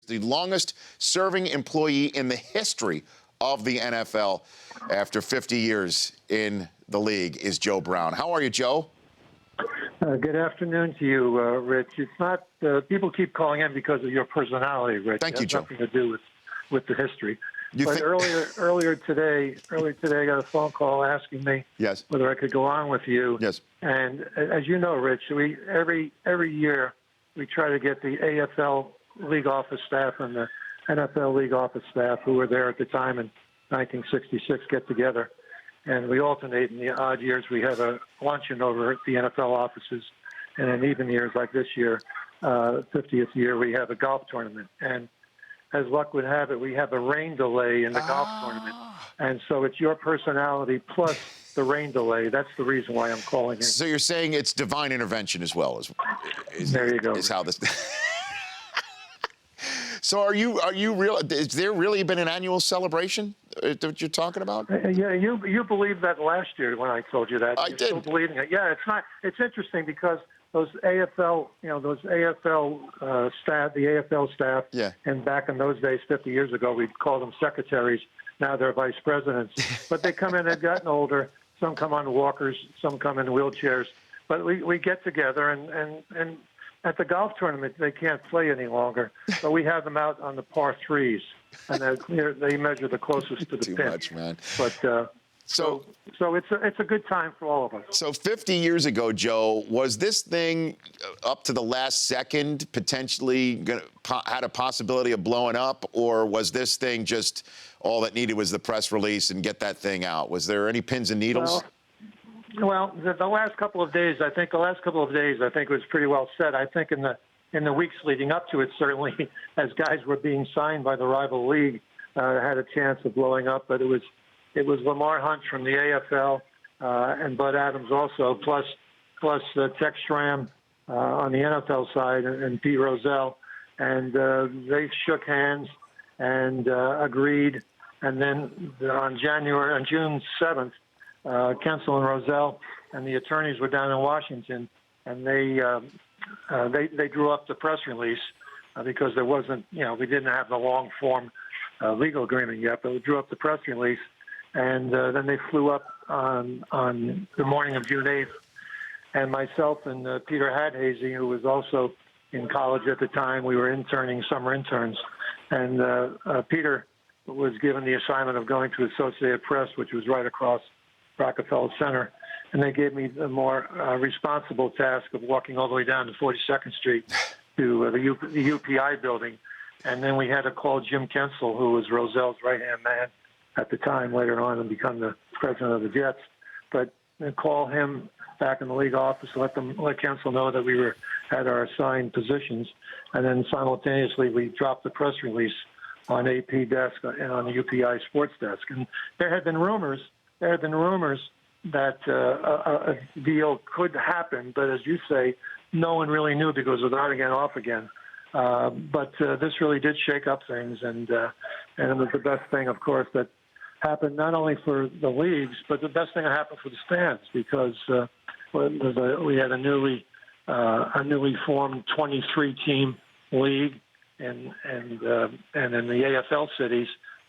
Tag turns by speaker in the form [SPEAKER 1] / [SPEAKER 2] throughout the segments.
[SPEAKER 1] the longest-serving employee in the history of the NFL after 50 years in the league is Joe Browne. How are you, Joe?
[SPEAKER 2] Good afternoon to you, Rich. It's not people keep calling in because of your personality, Rich.
[SPEAKER 1] Thank you, Joe.
[SPEAKER 2] Nothing to do with the history. Earlier today, I got a phone call asking me whether I could go on with you.
[SPEAKER 1] Yes.
[SPEAKER 2] And as you know, Rich, we every year we try to get the AFL league office staff and the NFL league office staff who were there at the time in 1966 get together. And we alternate. In the odd years, we have a luncheon over at the NFL offices. And in even years like this year, 50th year, we have a golf tournament. And as luck would have it, we have a rain delay in the golf tournament. And so it's your personality plus the rain delay. That's the reason why I'm calling in.
[SPEAKER 1] So you're saying it's divine intervention as well.
[SPEAKER 2] There you go.
[SPEAKER 1] Is how this... So are you real? Has there really been an annual celebration that you're talking about?
[SPEAKER 2] Yeah, you believed that last year when I told you that.
[SPEAKER 1] I did.
[SPEAKER 2] Still believing it. Yeah, it's not. It's interesting because those AFL, staff, the AFL staff, and back in those days, 50 years ago, we'd call them secretaries. Now they're vice presidents. But they come in, they've gotten older. Some come on walkers, some come in wheelchairs. But we get together and at the golf tournament, they can't play any longer, but we have them out on the par threes, and they measure the closest to the pin.
[SPEAKER 1] Too much, man.
[SPEAKER 2] But so it's a good time for all of us.
[SPEAKER 1] So 50 years ago, Joe, was this thing up to the last second potentially had a possibility of blowing up, or was this thing just all that needed was the press release and get that thing out? Was there any pins and needles?
[SPEAKER 2] Well, the last couple of days, I think it was pretty well set. I think in the weeks leading up to it, certainly, as guys were being signed by the rival league, had a chance of blowing up. But it was Lamar Hunt from the AFL and Bud Adams also, plus Tex Schramm on the NFL side and Pete Rozelle, and they shook hands and agreed. And then on June 7th. Kensel and Rozelle and the attorneys were down in Washington, and they drew up the press release because there wasn't, we didn't have the long form legal agreement yet, but we drew up the press release, and then they flew up on the morning of June 8th, and myself and Peter Hadhazy, who was also in college at the time, we were summer interns, and Peter was given the assignment of going to Associated Press, which was right across Rockefeller Center, and they gave me the more responsible task of walking all the way down to 42nd Street to the UPI building, and then we had to call Jim Kensel, who was Rozelle's right-hand man at the time, later on, and become the president of the Jets, but call him back in the league office and let Kensel know that we had our assigned positions, and then simultaneously we dropped the press release on AP desk and on the UPI sports desk, and there had been rumors that a deal could happen, but as you say, no one really knew because it was on again, off again. But this really did shake up things, and it was the best thing, of course, that happened not only for the leagues, but the best thing that happened for the fans because we had a newly formed 23-team league, and in the AFL cities,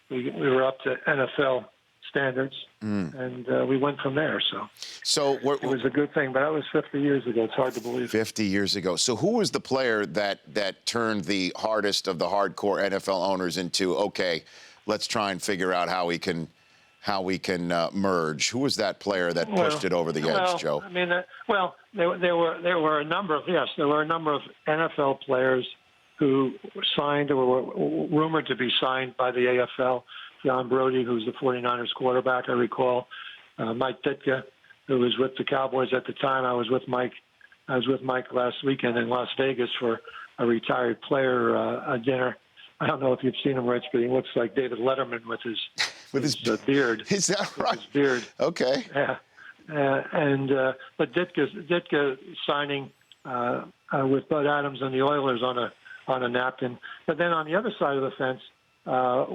[SPEAKER 2] we were up to NFL standards, and we went from there. So it was a good thing, but that was 50 years ago. It's hard to believe.
[SPEAKER 1] 50 years ago. So who was the player that turned the hardest of the hardcore NFL owners into, okay, let's try and figure out how we can merge? Who was that player that pushed it over the edge, Joe?
[SPEAKER 2] I mean, there were a number of NFL players who were signed or were rumored to be signed by the AFL. John Brody, who's the 49ers quarterback, I recall. Mike Ditka, who was with the Cowboys at the time. I was with Mike last weekend in Las Vegas for a retired player dinner. I don't know if you've seen him, Rich, but he looks like David Letterman with his beard.
[SPEAKER 1] Is that right?
[SPEAKER 2] His beard.
[SPEAKER 1] Okay.
[SPEAKER 2] Yeah. But Ditka signing with Bud Adams and the Oilers on a napkin. But then on the other side of the fence,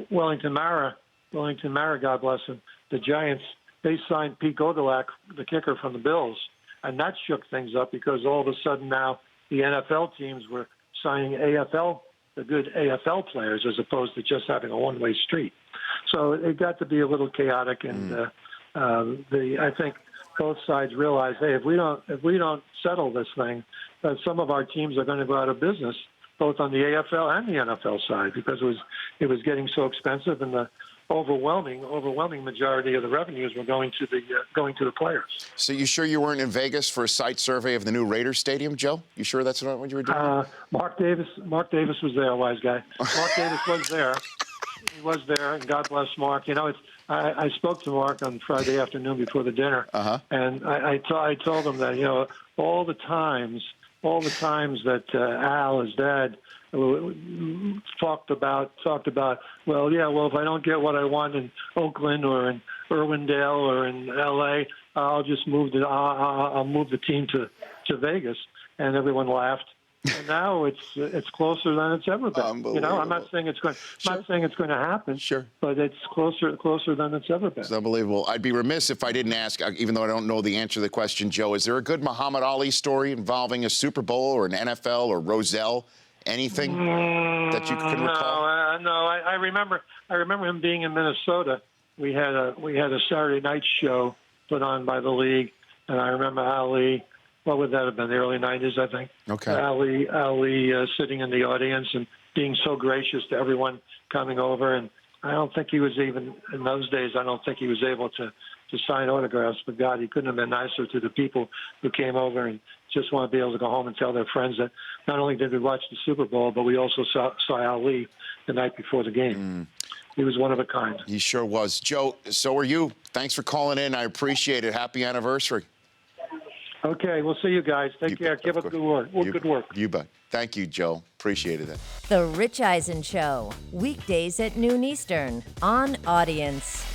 [SPEAKER 2] Wellington Mara, God bless him, the Giants, they signed Pete Godolak, the kicker from the Bills, and that shook things up because all of a sudden now the NFL teams were signing AFL good AFL players as opposed to just having a one-way street. So it got to be a little chaotic, and I think both sides realized, hey, if we don't settle this thing, some of our teams are going to go out of business, both on the AFL and the NFL side, because it was getting so expensive, and the overwhelming majority of the revenues were going to the players.
[SPEAKER 1] So you sure you weren't in Vegas for a site survey of the new Raiders Stadium, Joe? You sure that's not what you were doing?
[SPEAKER 2] Mark Davis was there, wise guy. Mark Davis was there. He was there, and God bless Mark. You know, I spoke to Mark on Friday afternoon before the dinner, and I told him that, you know, all the times that Al, his dad, talked about, well, if I don't get what I want in Oakland or in Irwindale or in L.A., I'll just move the team to Vegas, and everyone laughed. And now it's closer than it's ever been. You know, I'm not saying it's going to happen.
[SPEAKER 1] Sure.
[SPEAKER 2] But it's closer than it's ever been.
[SPEAKER 1] It's unbelievable. I'd be remiss if I didn't ask, even though I don't know the answer to the question, Joe, is there a good Muhammad Ali story involving a Super Bowl or an NFL or Roselle? Anything that you can recall?
[SPEAKER 2] No. I remember him being in Minnesota. We had a Saturday night show put on by the league, and I remember Ali. What would that have been? The early '90s, I think.
[SPEAKER 1] Okay.
[SPEAKER 2] Ali sitting in the audience and being so gracious to everyone coming over, and I don't think he was even in those days. I don't think he was able to sign autographs. But God, he couldn't have been nicer to the people who came over and just want to be able to go home and tell their friends that not only did we watch the Super Bowl, but we also saw Ali the night before the game. He was one of a kind.
[SPEAKER 1] He sure was. Joe, so are you. Thanks for calling in. I appreciate it. Happy anniversary.
[SPEAKER 2] Okay, we'll see you guys. Take care. Keep up good work. Good work.
[SPEAKER 1] You bet. Thank you, Joe. Appreciated it.
[SPEAKER 3] The Rich Eisen Show, weekdays at noon Eastern on Audience.